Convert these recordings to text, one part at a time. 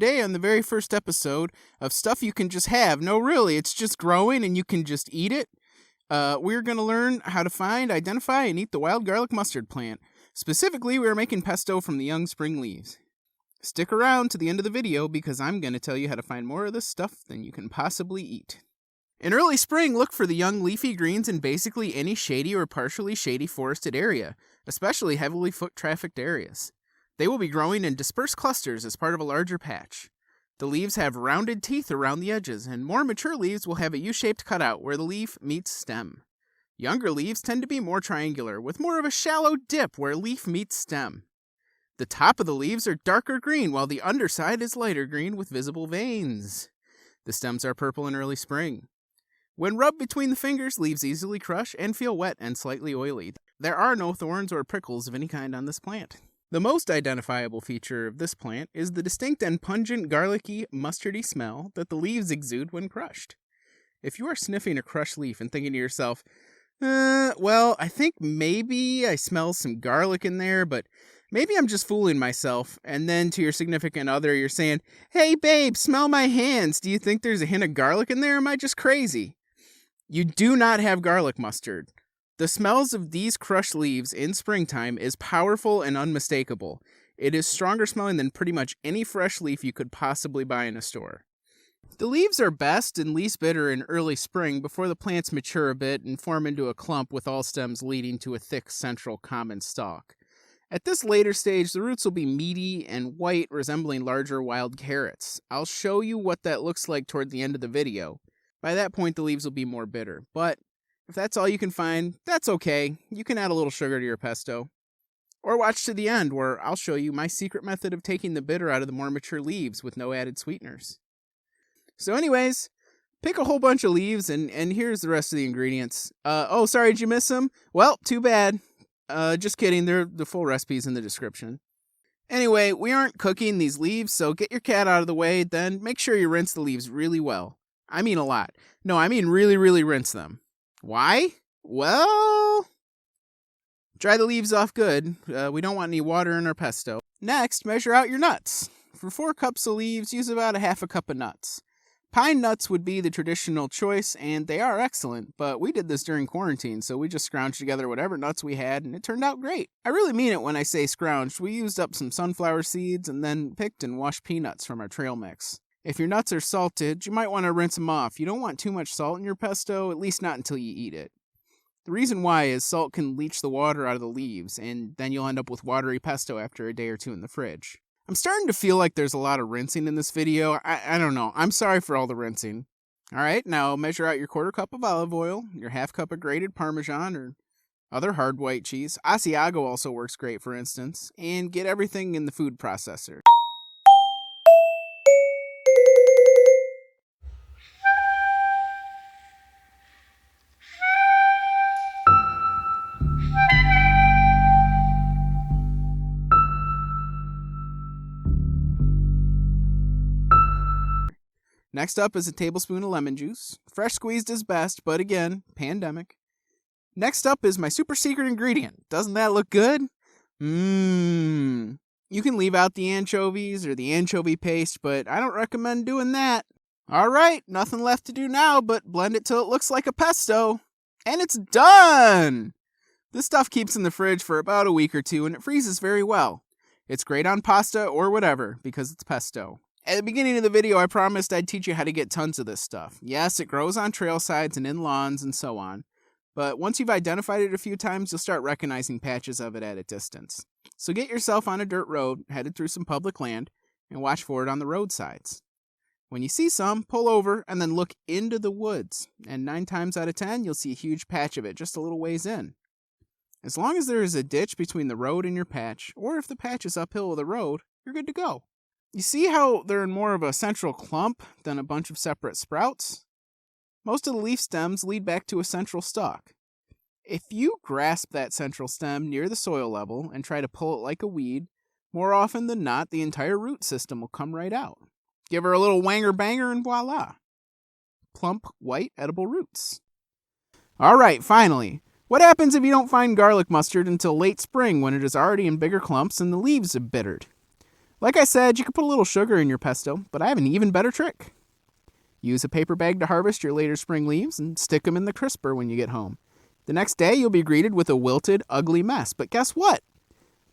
today on the very first episode of stuff you can just have. No, really, it's just growing and you can just eat it. We're going to learn how to find, identify, and eat the wild garlic mustard plant. Specifically, we're making pesto from the young spring leaves. Stick around to the end of the video because I'm going to tell you how to find more of this stuff than you can possibly eat. In early spring, look for the young leafy greens in basically any shady or partially shady forested area, especially heavily foot-trafficked areas. They will be growing in dispersed clusters as part of a larger patch. The leaves have rounded teeth around the edges, and more mature leaves will have a U-shaped cutout where the leaf meets stem. Younger leaves tend to be more triangular, with more of a shallow dip where leaf meets stem. The top of the leaves are darker green, while the underside is lighter green with visible veins. The stems are purple in early spring. When rubbed between the fingers, leaves easily crush and feel wet and slightly oily. There are no thorns or prickles of any kind on this plant. The most identifiable feature of this plant is the distinct and pungent garlicky, mustardy smell that the leaves exude when crushed. If you are sniffing a crushed leaf and thinking to yourself, well, I think maybe I smell some garlic in there, but maybe I'm just fooling myself, and then to your significant other, you're saying, hey babe, smell my hands. Do you think there's a hint of garlic in there, or am I just crazy? You do not have garlic mustard. The smells of these crushed leaves in springtime is powerful and unmistakable. It is stronger smelling than pretty much any fresh leaf you could possibly buy in a store. The leaves are best and least bitter in early spring before the plants mature a bit and form into a clump with all stems leading to a thick central common stalk. At this later stage, the roots will be meaty and white, resembling larger wild carrots. I'll show you what that looks like toward the end of the video. By that point, the leaves will be more bitter, but if that's all you can find, that's okay. You can add a little sugar to your pesto. Or watch to the end, where I'll show you my secret method of taking the bitter out of the more mature leaves with no added sweeteners. So anyways, pick a whole bunch of leaves, and here's the rest of the ingredients. Oh, sorry, did you miss them? Well, too bad. Just kidding, the full recipe's in the description. Anyway, we aren't cooking these leaves, so get your cat out of the way, then make sure you rinse the leaves really well. I mean a lot. No, I mean really, really rinse them. Why? Well, dry the leaves off good. We don't want any water in our pesto. Next, measure out your nuts. For 4 cups of leaves, use about a half a cup of nuts. Pine nuts would be the traditional choice, and they are excellent, but we did this during quarantine, so we just scrounged together whatever nuts we had, and it turned out great. I really mean it when I say scrounged. We used up some sunflower seeds and then picked and washed peanuts from our trail mix. If your nuts are salted, you might want to rinse them off. You don't want too much salt in your pesto, at least not until you eat it. The reason why is salt can leach the water out of the leaves, and then you'll end up with watery pesto after a day or two in the fridge. I'm starting to feel like there's a lot of rinsing in this video. I don't know. I'm sorry for all the rinsing. Alright, now measure out your 1/4 cup of olive oil, your 1/2 cup of grated Parmesan or other hard white cheese. Asiago also works great, for instance. And get everything in the food processor. Next up is a tablespoon of lemon juice. Fresh squeezed is best, but again, pandemic. Next up is my super secret ingredient. Doesn't that look good? You can leave out the anchovies or the anchovy paste, but I don't recommend doing that. Alright, nothing left to do now but blend it till it looks like a pesto. And it's done! This stuff keeps in the fridge for about a week or two and it freezes very well. It's great on pasta or whatever because it's pesto. At the beginning of the video, I promised I'd teach you how to get tons of this stuff. Yes, it grows on trail sides and in lawns and so on. But once you've identified it a few times, you'll start recognizing patches of it at a distance. So get yourself on a dirt road, headed through some public land, and watch for it on the roadsides. When you see some, pull over and then look into the woods. And 9 times out of 10, you'll see a huge patch of it just a little ways in. As long as there is a ditch between the road and your patch, or if the patch is uphill of the road, you're good to go. You see how they're in more of a central clump than a bunch of separate sprouts? Most of the leaf stems lead back to a central stalk. If you grasp that central stem near the soil level and try to pull it like a weed, more often than not, the entire root system will come right out. Give her a little wanger banger and voila. Plump, white, edible roots. Alright, finally. What happens if you don't find garlic mustard until late spring when it is already in bigger clumps and the leaves have bittered? Like I said, you can put a little sugar in your pesto, but I have an even better trick. Use a paper bag to harvest your later spring leaves and stick them in the crisper when you get home. The next day, you'll be greeted with a wilted, ugly mess. But guess what?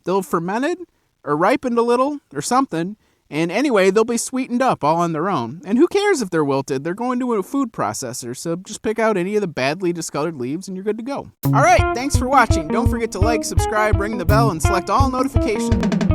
They'll have fermented or ripened a little or something, and anyway, they'll be sweetened up all on their own. And who cares if they're wilted? They're going to a food processor, so just pick out any of the badly discolored leaves and you're good to go. All right, thanks for watching. Don't forget to like, subscribe, ring the bell, and select all notifications.